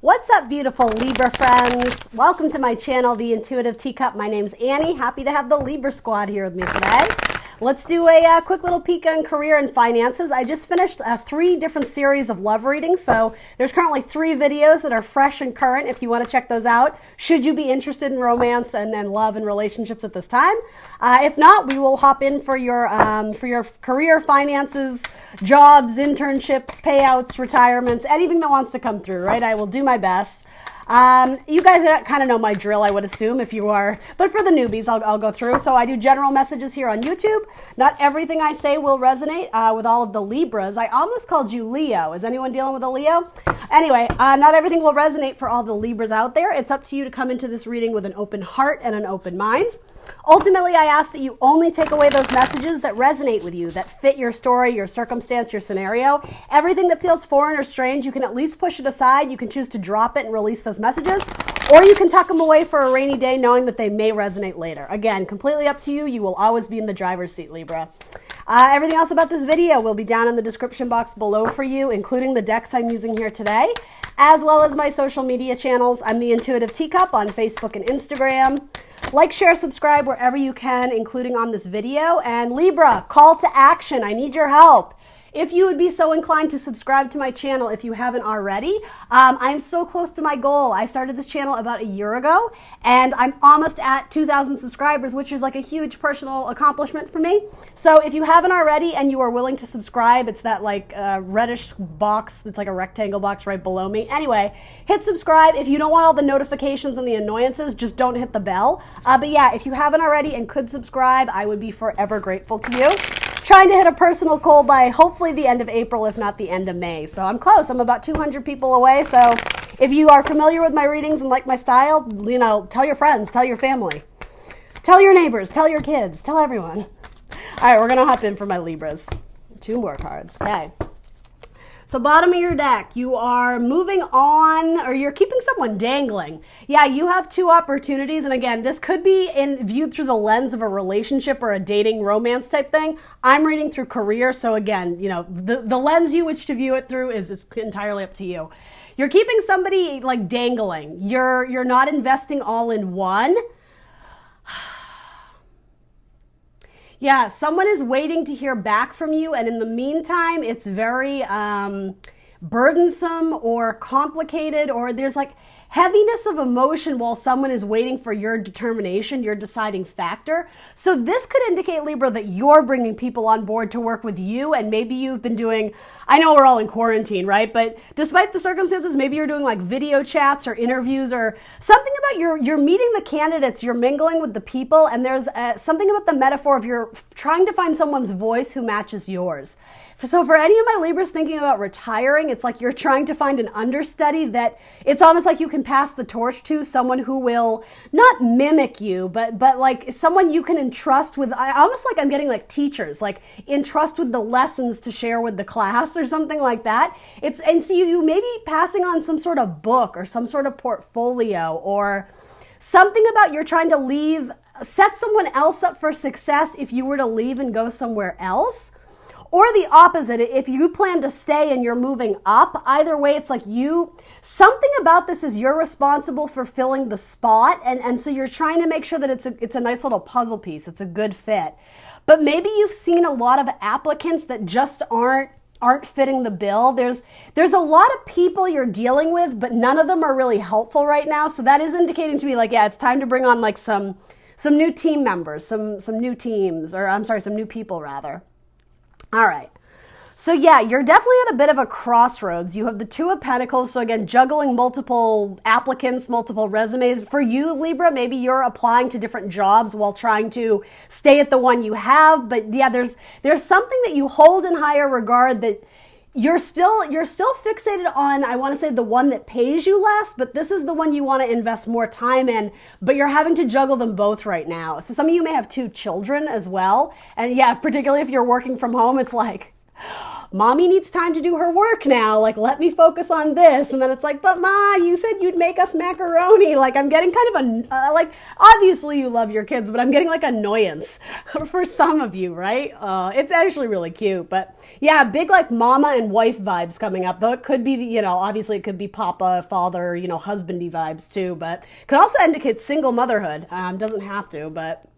What's up, beautiful Libra friends? Welcome to my channel, The Intuitive Teacup. My name's Annie. Happy to have the Libra squad here with me today. Let's do a quick little peek on career and finances. I just finished 3 different series of love readings, so there's currently 3 videos that are fresh and current if you want to check those out, should you be interested in romance and love and relationships at this time. If not, we will hop in for your career, finances, jobs, internships, payouts, retirements, anything that wants to come through, right? I will do my best. You guys kind of know my drill, I would assume, if you are, but for the newbies, I'll go through. So I do general messages here on YouTube. Not everything I say will resonate with all of the Libras. I almost called you Leo. Is anyone dealing with a Leo? Anyway, not everything will resonate for all the Libras out there. It's up to you to come into this reading with an open heart and an open mind. Ultimately, I ask that you only take away those messages that resonate with you, that fit your story, your circumstance, your scenario. Everything that feels foreign or strange, you can at least push it aside. You can choose to drop it and release those messages, or you can tuck them away for a rainy day knowing that they may resonate later. Again, completely up to you. You will always be in the driver's seat, Libra. Everything else about this video will be down in the description box below for you, including the decks I'm using here today, as well as my social media channels. I'm The Intuitive Teacup on Facebook and Instagram. Like, share, subscribe wherever you can, including on this video. And Libra, call to action. I need your help. If you would be so inclined to subscribe to my channel if you haven't already, I'm so close to my goal. I started this channel about a year ago, and I'm almost at 2,000 subscribers, which is like a huge personal accomplishment for me. So if you haven't already and you are willing to subscribe, it's that like reddish box that's like a rectangle box right below me. Anyway, hit subscribe. If you don't want all the notifications and the annoyances, just don't hit the bell. But yeah, if you haven't already and could subscribe, I would be forever grateful to you. Trying to hit a personal goal by hopefully the end of April, if not the end of May. So I'm close. I'm about 200 people away. So if you are familiar with my readings and like my style, you know, tell your friends, tell your family, tell your neighbors, tell your kids, tell everyone. All right, we're going to hop in for my Libras. 2 more cards. Okay. So bottom of your deck, you are moving on, or you're keeping someone dangling. Yeah, you have 2 opportunities. And again, this could be viewed through the lens of a relationship or a dating romance type thing. I'm reading through career. So again, you know, the lens you wish to view it through is entirely up to you. You're keeping somebody like dangling. You're not investing all in one. Yeah, someone is waiting to hear back from you, and in the meantime, it's very burdensome or complicated, or there's like heaviness of emotion while someone is waiting for your determination, your deciding factor. So this could indicate, Libra, that you're bringing people on board to work with you, and maybe you've been doing, I know we're all in quarantine, right? But despite the circumstances, maybe you're doing like video chats or interviews or something about you're meeting the candidates, you're mingling with the people, and there's something about the metaphor of you're trying to find someone's voice who matches yours. So for any of my Libras thinking about retiring, it's like you're trying to find an understudy that it's almost like you can pass the torch to, someone who will not mimic you, but like someone you can entrust with, almost like I'm getting like teachers, like entrust with the lessons to share with the class or something like that. And so you may be passing on some sort of book or some sort of portfolio or something about you're trying to leave, set someone else up for success if you were to leave and go somewhere else. Or the opposite, if you plan to stay and you're moving up, either way, it's like something about this is you're responsible for filling the spot. And so you're trying to make sure that it's a nice little puzzle piece. It's a good fit. But maybe you've seen a lot of applicants that just aren't fitting the bill. There's a lot of people you're dealing with, but none of them are really helpful right now. So that is indicating to me like, yeah, it's time to bring on like some new team members, some new teams, or I'm sorry, some new people rather. All right. So yeah, you're definitely at a bit of a crossroads. You have the 2 of Pentacles. So again, juggling multiple applicants, multiple resumes. For you, Libra, maybe you're applying to different jobs while trying to stay at the one you have. But yeah, there's something that you hold in higher regard that you're still fixated on. I want to say the one that pays you less, but this is the one you want to invest more time in, but you're having to juggle them both right now. So some of you may have 2 children as well. And yeah, particularly if you're working from home, it's like, mommy needs time to do her work now. Like, let me focus on this. And then it's like, but Ma, you said you'd make us macaroni. Like, I'm getting kind of like, obviously you love your kids, but I'm getting like annoyance for some of you, right? It's actually really cute. But yeah, big like mama and wife vibes coming up. Though it could be, obviously it could be papa, father, husbandy vibes too. But could also indicate single motherhood. Doesn't have to, but...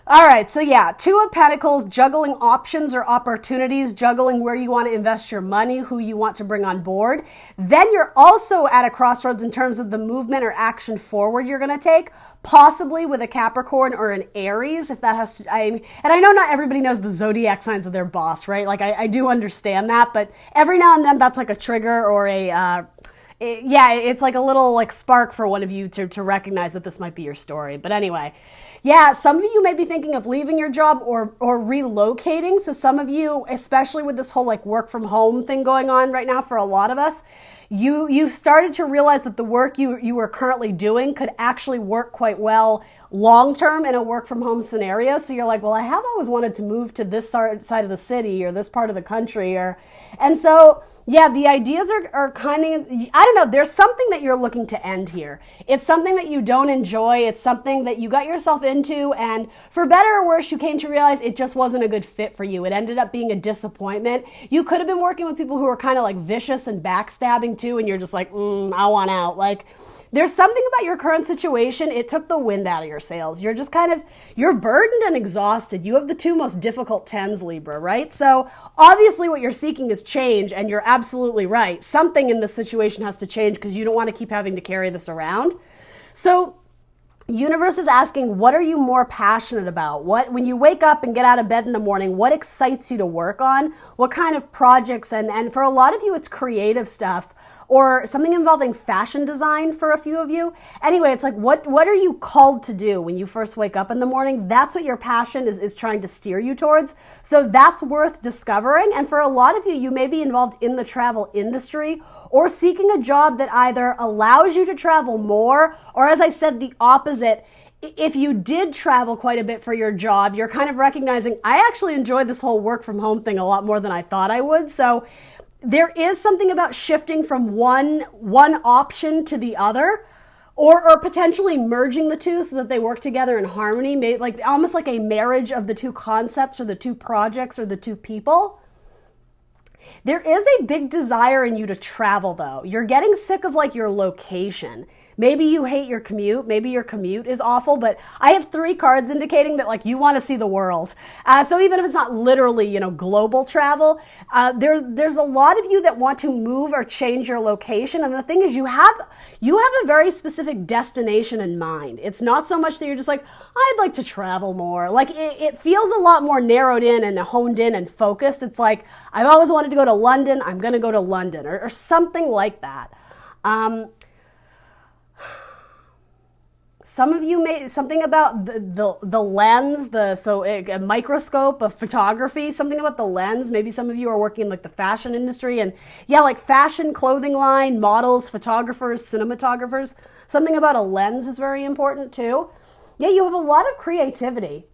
All right, so yeah, Two of Pentacles, juggling options or opportunities, juggling where you want to invest your money, who you want to bring on board. Then you're also at a crossroads in terms of the movement or action forward you're going to take, possibly with a Capricorn or an Aries, if that has to, and I know not everybody knows the zodiac signs of their boss, right? Like I do understand that, but every now and then that's like a trigger or it's like a little like spark for one of you to recognize that this might be your story. But anyway, yeah, some of you may be thinking of leaving your job or relocating. So some of you, especially with this whole like work from home thing going on right now for a lot of us, you started to realize that the work you were currently doing could actually work quite well long-term in a work from home scenario. So you're like, well, I have always wanted to move to this side of the city or this part of the country, and so yeah, the ideas are kind of, I don't know, there's something that you're looking to end here. It's something that you don't enjoy. It's something that you got yourself into, and for better or worse, you came to realize it just wasn't a good fit for you. It ended up being a disappointment. You could have been working with people who were kind of like vicious and backstabbing too, and you're just like, I want out. Like, there's something about your current situation. It took the wind out of your sails. You're just you're burdened and exhausted. You have the two most difficult tens, Libra, right? So obviously what you're seeking is change, and you're absolutely right. Something in this situation has to change because you don't want to keep having to carry this around. So universe is asking, what are you more passionate about? When you wake up and get out of bed in the morning, what excites you to work on? What kind of projects? And for a lot of you, it's creative stuff, or something involving fashion design for a few of you. Anyway, it's like, what are you called to do when you first wake up in the morning? That's what your passion is trying to steer you towards. So that's worth discovering. And for a lot of you, you may be involved in the travel industry or seeking a job that either allows you to travel more, or as I said, the opposite. If you did travel quite a bit for your job, you're kind of recognizing, I actually enjoyed this whole work from home thing a lot more than I thought I would. So there is something about shifting from one option to the other, or potentially merging the two so that they work together in harmony, maybe like almost like a marriage of the two concepts or the two projects or the two people. There is a big desire in you to travel, though. You're getting sick of like your location. Maybe you hate your commute. Maybe your commute is awful, but I have 3 cards indicating that like you want to see the world. So even if it's not literally, global travel, there's a lot of you that want to move or change your location. And the thing is, you have a very specific destination in mind. It's not so much that you're just like, I'd like to travel more. Like it feels a lot more narrowed in and honed in and focused. It's like, I've always wanted to go to London. I'm going to go to London or something like that. Some of you may, something about the lens, a microscope of photography, something about the lens. Maybe some of you are working in like the fashion industry, and yeah, like fashion, clothing line, models, photographers, cinematographers. Something about a lens is very important too. Yeah, you have a lot of creativity.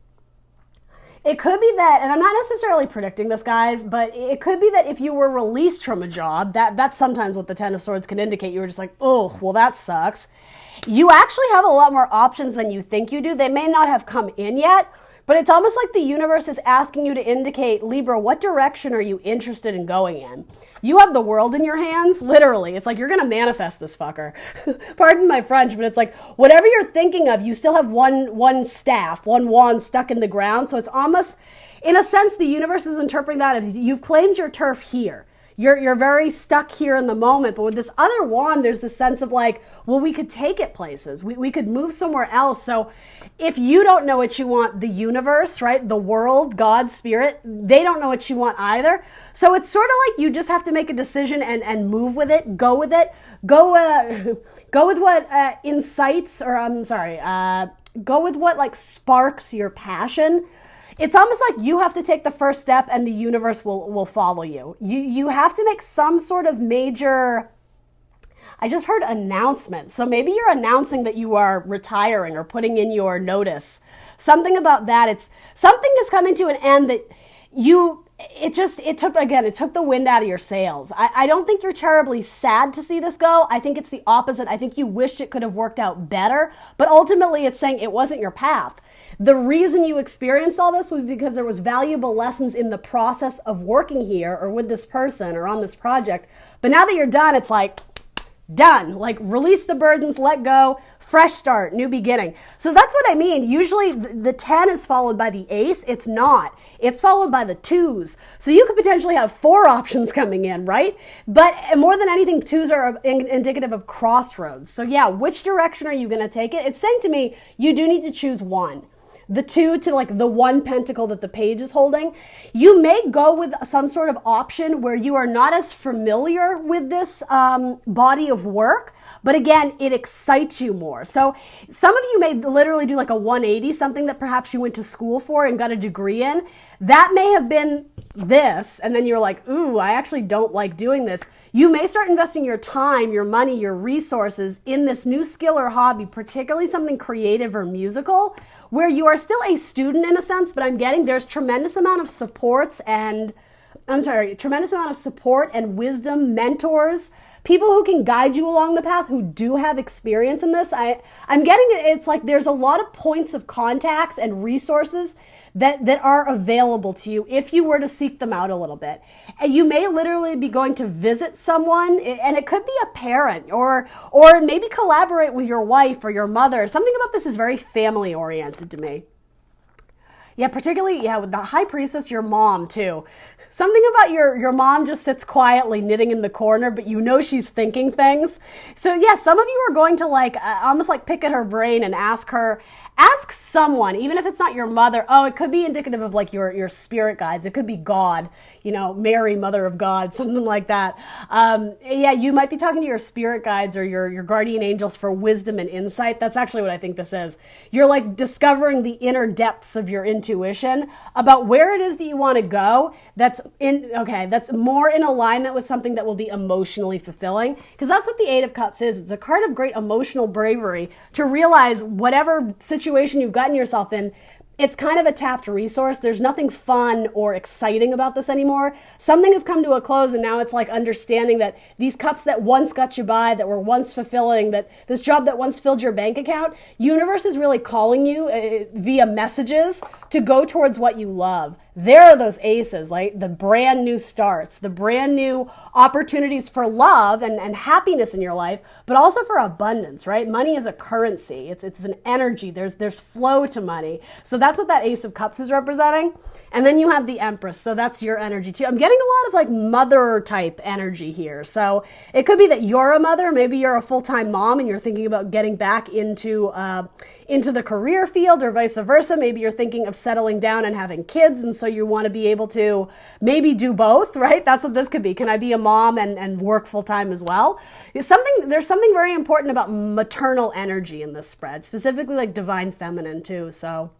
It could be that, and I'm not necessarily predicting this, guys, but it could be that if you were released from a job, that's sometimes what the Ten of Swords can indicate. You were just like, oh, well, that sucks. You actually have a lot more options than you think you do. They may not have come in yet, but it's almost like the universe is asking you to indicate, Libra, what direction are you interested in going in? You have the world in your hands, literally. It's like you're going to manifest this fucker. Pardon my French, but it's like whatever you're thinking of, you still have one staff, one wand stuck in the ground. So it's almost, in a sense, the universe is interpreting that as you've claimed your turf here. You're very stuck here in the moment. But with this other wand, there's this sense of like, well, we could take it places. We could move somewhere else. So if you don't know what you want, the universe, right? The world, God, spirit, they don't know what you want either. So it's sort of like you just have to make a decision and move with it, go with it, go with what incites, or go with what like sparks your passion. It's almost like you have to take the first step and the universe will follow you. You have to make some sort of major, I just heard announcement. So maybe you're announcing that you are retiring or putting in your notice. Something about that. It's something is coming to an end that it took the wind out of your sails. I don't think you're terribly sad to see this go. I think it's the opposite. I think you wished it could have worked out better, but ultimately it's saying it wasn't your path. The reason you experienced all this was because there was valuable lessons in the process of working here or with this person or on this project. But now that you're done, it's like, done. Like, release the burdens, let go, fresh start, new beginning. So that's what I mean. Usually the 10 is followed by the ace. It's not. It's followed by the 2s. So you could potentially have 4 options coming in, right? But more than anything, 2s are indicative of crossroads. So yeah, which direction are you going to take it? It's saying to me, you do need to choose one. The 2 to like the 1 pentacle that the page is holding. You may go with some sort of option where you are not as familiar with this body of work, but again, it excites you more. So some of you may literally do like a 180, something that perhaps you went to school for and got a degree in. That may have been this, and then you're like, ooh, I actually don't like doing this. You may start investing your time, your money, your resources in this new skill or hobby, particularly something creative or musical, where you are still a student in a sense, but I'm getting there's tremendous amount of tremendous amount of support and wisdom, mentors, people who can guide you along the path who do have experience in this. I'm getting it's like there's a lot of points of contacts and resources that are available to you if you were to seek them out a little bit. And you may literally be going to visit someone, and it could be a parent or maybe collaborate with your wife or your mother. Something about this is very family oriented to me. Yeah, particularly, yeah, with the High Priestess, your mom too. Something about your mom just sits quietly knitting in the corner, but you know she's thinking things. So yeah, some of you are going to like almost like pick at her brain and ask someone, even if it's not your mother. Oh, it could be indicative of like your spirit guides. It could be God, Mary, Mother of God, something like that. Yeah, you might be talking to your spirit guides or your guardian angels for wisdom and insight. That's actually what I think this is. You're like discovering the inner depths of your intuition about where it is that you want to go. That's more in alignment with something that will be emotionally fulfilling. Because that's what the 8 of Cups is. It's a card of great emotional bravery to realize whatever situation you've gotten yourself in, it's kind of a tapped resource. There's nothing fun or exciting about this anymore. Something has come to a close, and now it's like understanding that these cups that once got you by, that were once fulfilling, that this job that once filled your bank account, universe is really calling you via messages to go towards what you love. There are those aces, like the brand new starts, the brand new opportunities for love and happiness in your life, but also for abundance, right? Money is a currency. It's an energy. There's flow to money. So that's what that Ace of Cups is representing. And then you have the Empress. So that's your energy too. I'm getting a lot of like mother type energy here. So it could be that you're a mother. Maybe you're a full-time mom and you're thinking about getting back into the career field, or vice versa. Maybe you're thinking of settling down and having kids, and so you want to be able to maybe do both, right? That's what this could be. Can I be a mom and work full-time as well? There's something very important about maternal energy in this spread, specifically like divine feminine too. So,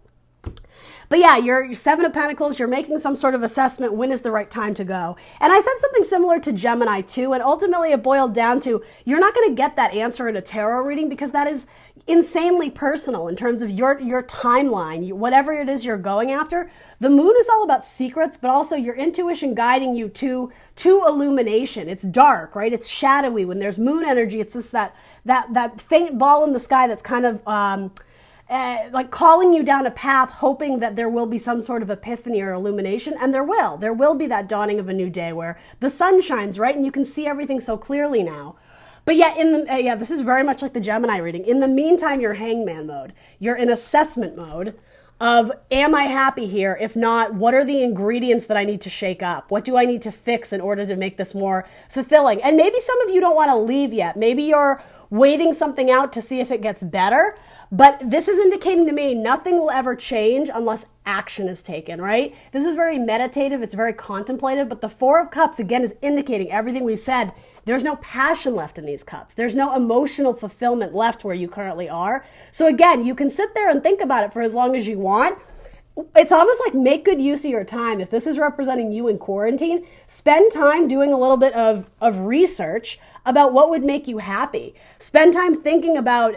but yeah, your 7 of Pentacles, you're making some sort of assessment. When is the right time to go? And I said something similar to Gemini too. And ultimately it boiled down to, you're not going to get that answer in a tarot reading because that is insanely personal in terms of your timeline, whatever it is you're going after. The moon is all about secrets, but also your intuition guiding you to illumination. It's dark, right? It's shadowy. When there's moon energy, it's just that faint ball in the sky that's kind of like calling you down a path, hoping that there will be some sort of epiphany or illumination. And there will be that dawning of a new day where the sun shines, right? And you can see everything so clearly now. But yeah, this is very much like the Gemini reading. In the meantime, you're hangman mode. You're in assessment mode of, am I happy here? If not, what are the ingredients that I need to shake up? What do I need to fix in order to make this more fulfilling? And maybe some of you don't want to leave yet. Maybe you're waiting something out to see if it gets better. But this is indicating to me nothing will ever change unless action is taken, right? This is very meditative. It's very contemplative. But the 4 of Cups, again, is indicating everything we said. There's no passion left in these cups. There's no emotional fulfillment left where you currently are. So again, you can sit there and think about it for as long as you want. It's almost like make good use of your time. If this is representing you in quarantine, spend time doing a little bit of research about what would make you happy. Spend time thinking about,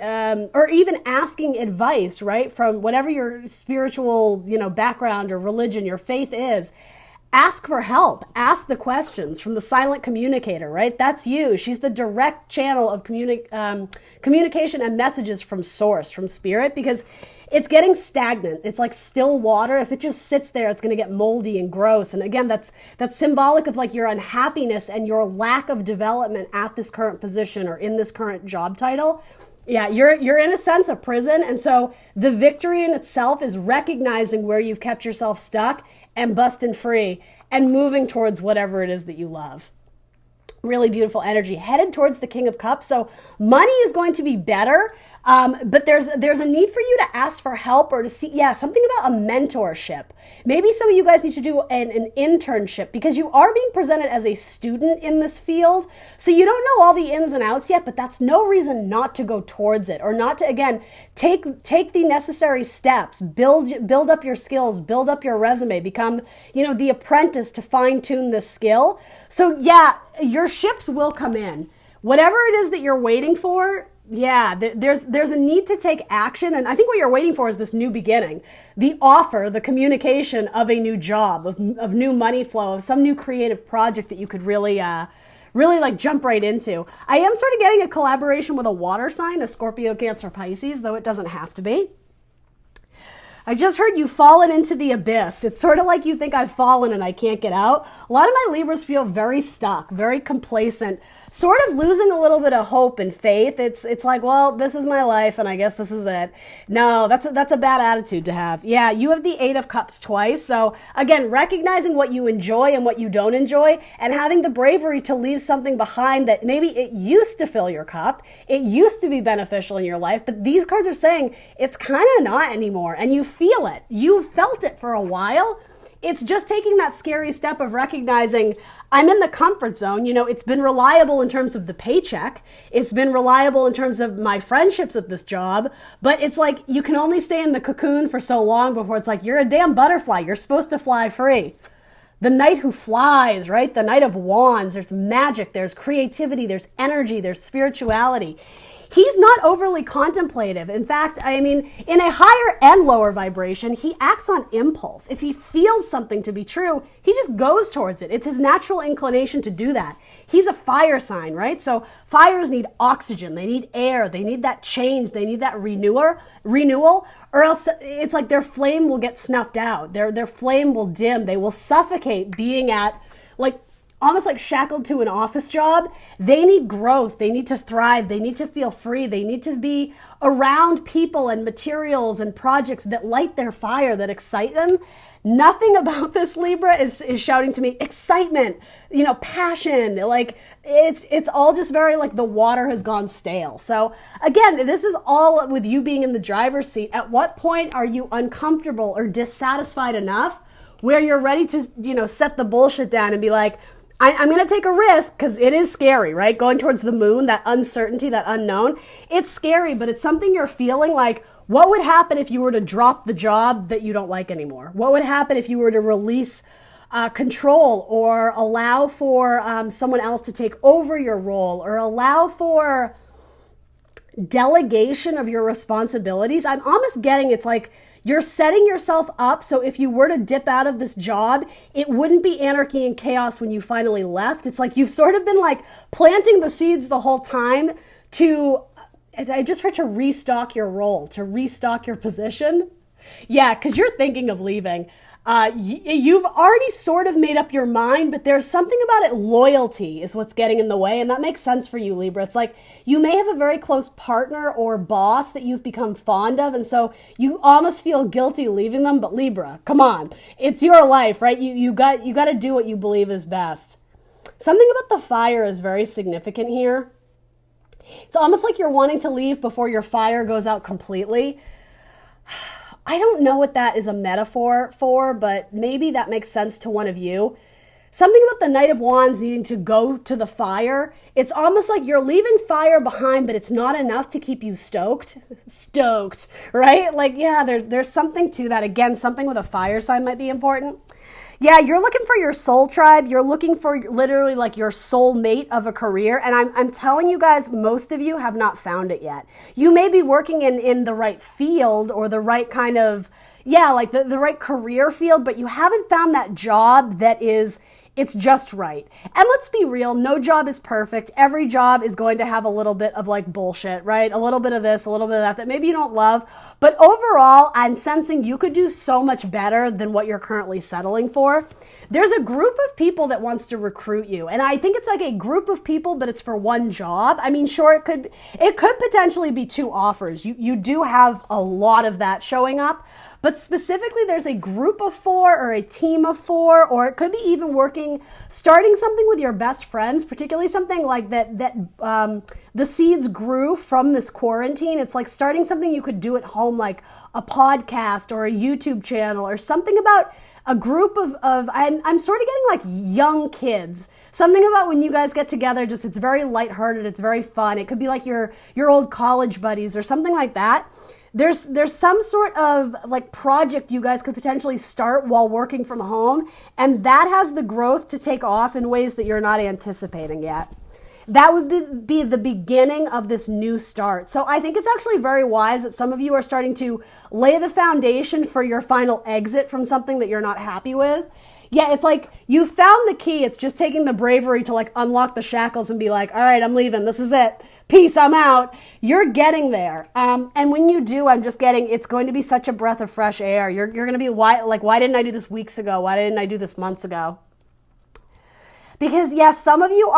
or even asking advice, right? From whatever your spiritual, background or religion, your faith is. ask for help, ask the questions from the silent communicator, right? That's you. She's the direct channel of communication and messages from source, from spirit, because it's getting stagnant. It's like still water. If it just sits there, it's going to get moldy and gross. And again, that's symbolic of like your unhappiness and your lack of development at this current position or in this current job title. Yeah, you're in a sense a prison. And so the victory in itself is recognizing where you've kept yourself stuck and busting free and moving towards whatever it is that you love. Really beautiful energy headed towards the King of Cups. So money is going to be better. But there's a need for you to ask for help or to see, something about a mentorship. Maybe some of you guys need to do an internship because you are being presented as a student in this field. So you don't know all the ins and outs yet, but that's no reason not to go towards it or not to, again, take the necessary steps, build up your skills, build up your resume, become, the apprentice to fine tune this skill. So your ships will come in. Whatever it is that you're waiting for, there's a need to take action. And I think what you're waiting for is this new beginning, the offer, the communication of a new job, of new money flow, of some new creative project that you could really like jump right into. I am sort of getting a collaboration with a water sign, a Scorpio, Cancer, Pisces, though it doesn't have to be. I just heard you've fallen into the abyss. It's sort of like you think I've fallen and I can't get out. A lot of my Libras feel very stuck, very complacent, sort of losing a little bit of hope and faith. It's like, well, this is my life and I guess this is it. No, that's a bad attitude to have. Yeah, you have the 8 of Cups twice. So again, recognizing what you enjoy and what you don't enjoy and having the bravery to leave something behind that maybe it used to fill your cup. It used to be beneficial in your life, but these cards are saying it's kind of not anymore and you feel it. You've felt it for a while. It's just taking that scary step of recognizing I'm in the comfort zone. It's been reliable in terms of the paycheck. It's been reliable in terms of my friendships at this job. But it's like you can only stay in the cocoon for so long before it's like you're a damn butterfly. You're supposed to fly free. The knight who flies, right? The Knight of Wands. There's magic. There's creativity. There's energy. There's spirituality. He's not overly contemplative. In fact, in a higher and lower vibration, he acts on impulse. If he feels something to be true, he just goes towards it. It's his natural inclination to do that. He's a fire sign, right? So fires need oxygen. They need air. They need that change. They need that renewal, or else it's like their flame will get snuffed out. Their flame will dim. They will suffocate being at almost like shackled to an office job. They need growth. They need to thrive. They need to feel free. They need to be around people and materials and projects that light their fire, that excite them. Nothing about this Libra is shouting to me excitement, passion. Like it's all just very like the water has gone stale. So again, this is all with you being in the driver's seat. At what point are you uncomfortable or dissatisfied enough where you're ready to, set the bullshit down and be like, I'm going to take a risk because it is scary, right? Going towards the moon, that uncertainty, that unknown. It's scary, but it's something you're feeling like, what would happen if you were to drop the job that you don't like anymore? What would happen if you were to release control or allow for someone else to take over your role or allow for delegation of your responsibilities? I'm almost getting it's like, you're setting yourself up so if you were to dip out of this job, it wouldn't be anarchy and chaos when you finally left. It's like you've sort of been like planting the seeds the whole time I just heard to restock your role, to restock your position. Yeah, because you're thinking of leaving. You've already sort of made up your mind, but there's something about it. Loyalty is what's getting in the way. And that makes sense for you, Libra. It's like you may have a very close partner or boss that you've become fond of. And so you almost feel guilty leaving them. But Libra, come on. It's your life, right? You got to do what you believe is best. Something about the fire is very significant here. It's almost like you're wanting to leave before your fire goes out completely. I don't know what that is a metaphor for, but maybe that makes sense to one of you. Something about the Knight of Wands needing to go to the fire. It's almost like you're leaving fire behind, but it's not enough to keep you stoked. Stoked, right? Like, there's something to that. Again, something with a fire sign might be important. Yeah, you're looking for your soul tribe. You're looking for literally like your soul mate of a career. And I'm telling you guys, most of you have not found it yet. You may be working in the right field or the right kind of, yeah, like the right career field, but you haven't found that job that is, it's just right. And let's be real, no job is perfect. Every job is going to have a little bit of like bullshit, right? A little bit of this, a little bit of that maybe you don't love. But overall, I'm sensing you could do so much better than what you're currently settling for. There's a group of people that wants to recruit you. And I think it's like a group of people, but it's for one job. I mean, sure, it could potentially be 2 offers. You do have a lot of that showing up. But specifically, there's a group of 4 or a team of 4, or it could be even starting something with your best friends, particularly something like that the seeds grew from this quarantine. It's like starting something you could do at home, like a podcast or a YouTube channel or something about a group of I'm sort of getting like young kids. Something about when you guys get together, just it's very lighthearted, it's very fun. It could be like your old college buddies or something like that. There's some sort of like project you guys could potentially start while working from home, and that has the growth to take off in ways that you're not anticipating yet. That would be the beginning of this new start. So I think it's actually very wise that some of you are starting to lay the foundation for your final exit from something that you're not happy with. Yeah, it's like you found the key. It's just taking the bravery to like unlock the shackles and be like, all right, I'm leaving. This is it. Peace, I'm out. You're getting there. And when you do, I'm just getting, it's going to be such a breath of fresh air. You're going to be, why didn't I do this weeks ago? Why didn't I do this months ago? Because yes, some of you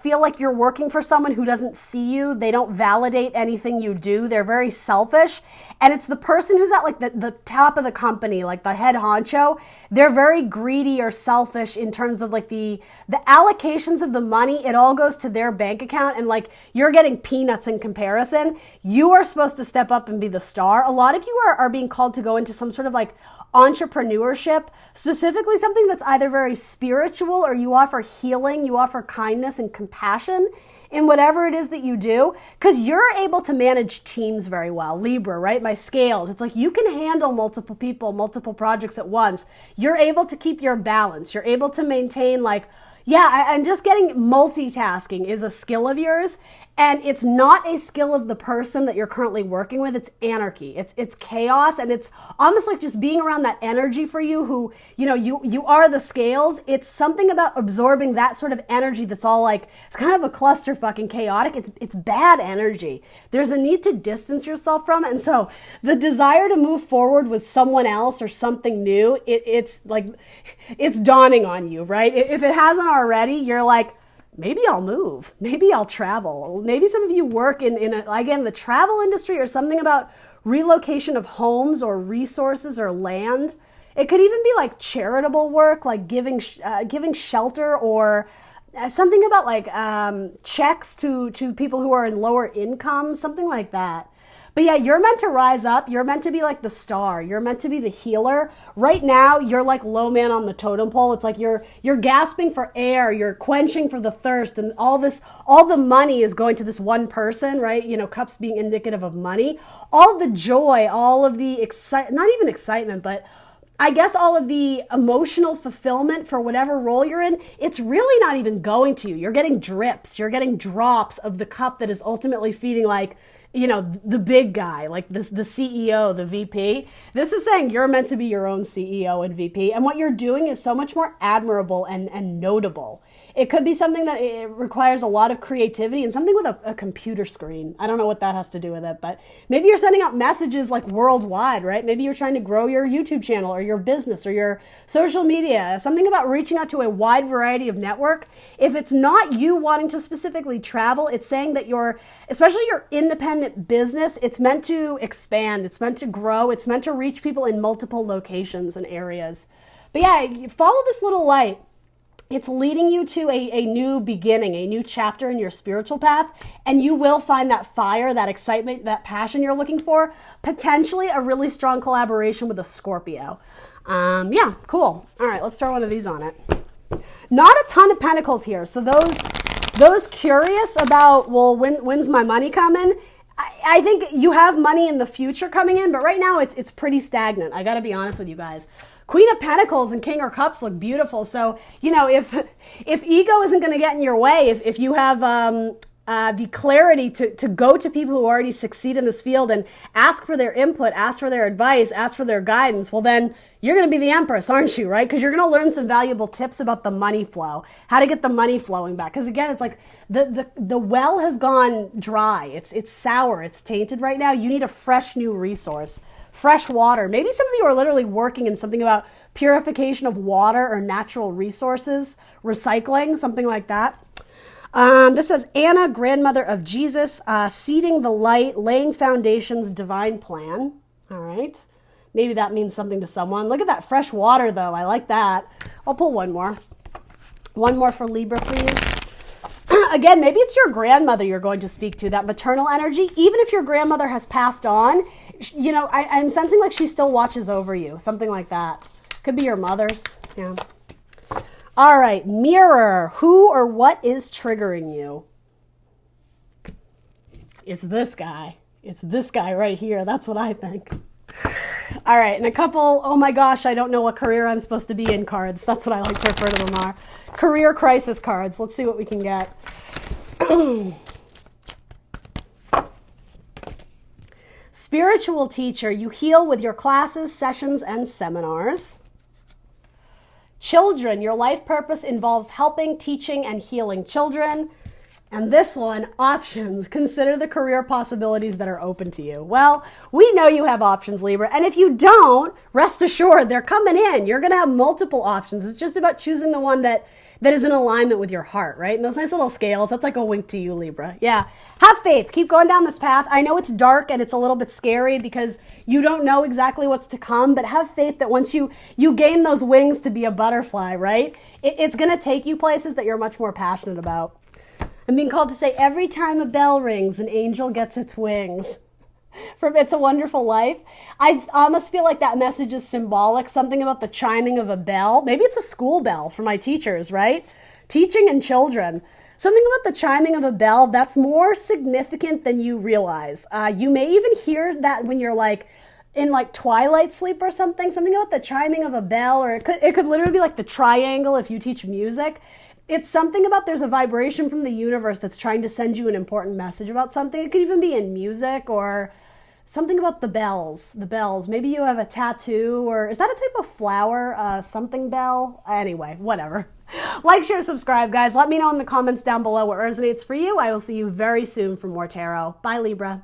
feel like you're working for someone who doesn't see you. They don't validate anything you do. They're very selfish. And it's the person who's at like the top of the company, like the head honcho. They're very greedy or selfish in terms of like the allocations of the money. It all goes to their bank account, and like you're getting peanuts in comparison. You are supposed to step up and be the star. A lot of you are being called to go into some sort of like entrepreneurship, specifically something that's either very spiritual, or you offer healing, you offer kindness and compassion in whatever it is that you do, because you're able to manage teams very well. Libra, right? My scales. It's like you can handle multiple people, multiple projects at once. You're able to keep your balance. You're able to maintain like, yeah, I'm just getting multitasking is a skill of yours. And it's not a skill of the person that you're currently working with. It's anarchy. It's chaos. And it's almost like just being around that energy for you who, you are the scales. It's something about absorbing that sort of energy that's all like, it's kind of a clusterfuck and chaotic. It's bad energy. There's a need to distance yourself from it. And so the desire to move forward with someone else or something new, it's like, it's dawning on you, right? If it hasn't already, you're like, maybe I'll move. Maybe I'll travel. Maybe some of you work in again, the travel industry, or something about relocation of homes or resources or land. It could even be like charitable work, like giving shelter, or something about like checks to people who are in lower income, something like that. But yeah, you're meant to rise up. You're meant to be like the star. You're meant to be the healer. Right now, you're like low man on the totem pole. It's like you're gasping for air. You're quenching for the thirst, and all the money is going to this one person, right? Cups being indicative of money. All the joy, all of the not even excitement, but I guess all of the emotional fulfillment for whatever role you're in, it's really not even going to you. You're getting drips. You're getting drops of the cup that is ultimately feeding like, the big guy, like the CEO, the VP. This is saying you're meant to be your own CEO and VP. And what you're doing is so much more admirable and notable. It could be something that it requires a lot of creativity, and something with a computer screen. I don't know what that has to do with it, but maybe you're sending out messages like worldwide, right? Maybe you're trying to grow your YouTube channel or your business or your social media, something about reaching out to a wide variety of network. If it's not you wanting to specifically travel, it's saying that especially your independent business, it's meant to expand, it's meant to grow, it's meant to reach people in multiple locations and areas. But yeah, follow this little light. It's leading you to a new beginning, a new chapter in your spiritual path, and you will find that fire, that excitement, that passion you're looking for, potentially a really strong collaboration with a Scorpio. Yeah, cool. All right, let's throw one of these on it. Not a ton of pentacles here. So those curious about, well, when's my money coming? I think you have money in the future coming in, but right now it's pretty stagnant. I got to be honest with you guys. Queen of Pentacles and King of Cups look beautiful. So, if ego isn't going to get in your way, if you have the clarity to go to people who already succeed in this field and ask for their input, ask for their advice, ask for their guidance, well then you're going to be the empress, aren't you, right? Because you're going to learn some valuable tips about the money flow, how to get the money flowing back. Because again, it's like the well has gone dry. It's sour. It's tainted right now. You need a fresh new resource, fresh water. Maybe some of you are literally working in something about purification of water or natural resources, recycling, something like that. This says, Anna, grandmother of Jesus, seeding the light, laying foundations, divine plan. All right. Maybe that means something to someone. Look at that fresh water, though. I like that. I'll pull one more. One more for Libra, please. Again, maybe it's your grandmother you're going to speak to, that maternal energy. Even if your grandmother has passed on, you know, I'm sensing like she still watches over you. Something like that. Could be your mother's. Yeah. All right, mirror. Who or what is triggering you? It's this guy. It's this guy right here. That's what I think. All right, and a couple, oh my gosh, I don't know what career I'm supposed to be in cards. That's what I like to refer to them are. Career crisis cards. Let's see what we can get. Spiritual teacher. You heal with your classes, sessions, and seminars. Children, your life purpose involves helping, teaching, and healing children. And this one, options. Consider the career possibilities that are open to you. Well, we know you have options, Libra. And if you don't, rest assured, they're coming in. You're going to have multiple options. It's just about choosing the one that is in alignment with your heart, right? And those nice little scales, that's like a wink to you, Libra. Yeah. Have faith. Keep going down this path. I know it's dark and it's a little bit scary because you don't know exactly what's to come, but have faith that once you gain those wings to be a butterfly, right? It's going to take you places that you're much more passionate about. I'm being called to say, every time a bell rings, an angel gets its wings. From It's a Wonderful Life. I almost feel like that message is symbolic, something about the chiming of a bell. Maybe it's a school bell for my teachers, right? Teaching and children. Something about the chiming of a bell that's more significant than you realize. You may even hear that when you're like in like twilight sleep or something about the chiming of a bell, or it could literally be like the triangle if you teach music. It's something about there's a vibration from the universe that's trying to send you an important message about something. It could even be in music or something about the bells. The bells. Maybe you have a tattoo, or is that a type of flower? Something bell? Anyway, whatever. Like, share, subscribe, guys. Let me know in the comments down below what resonates for you. I will see you very soon for more tarot. Bye, Libra.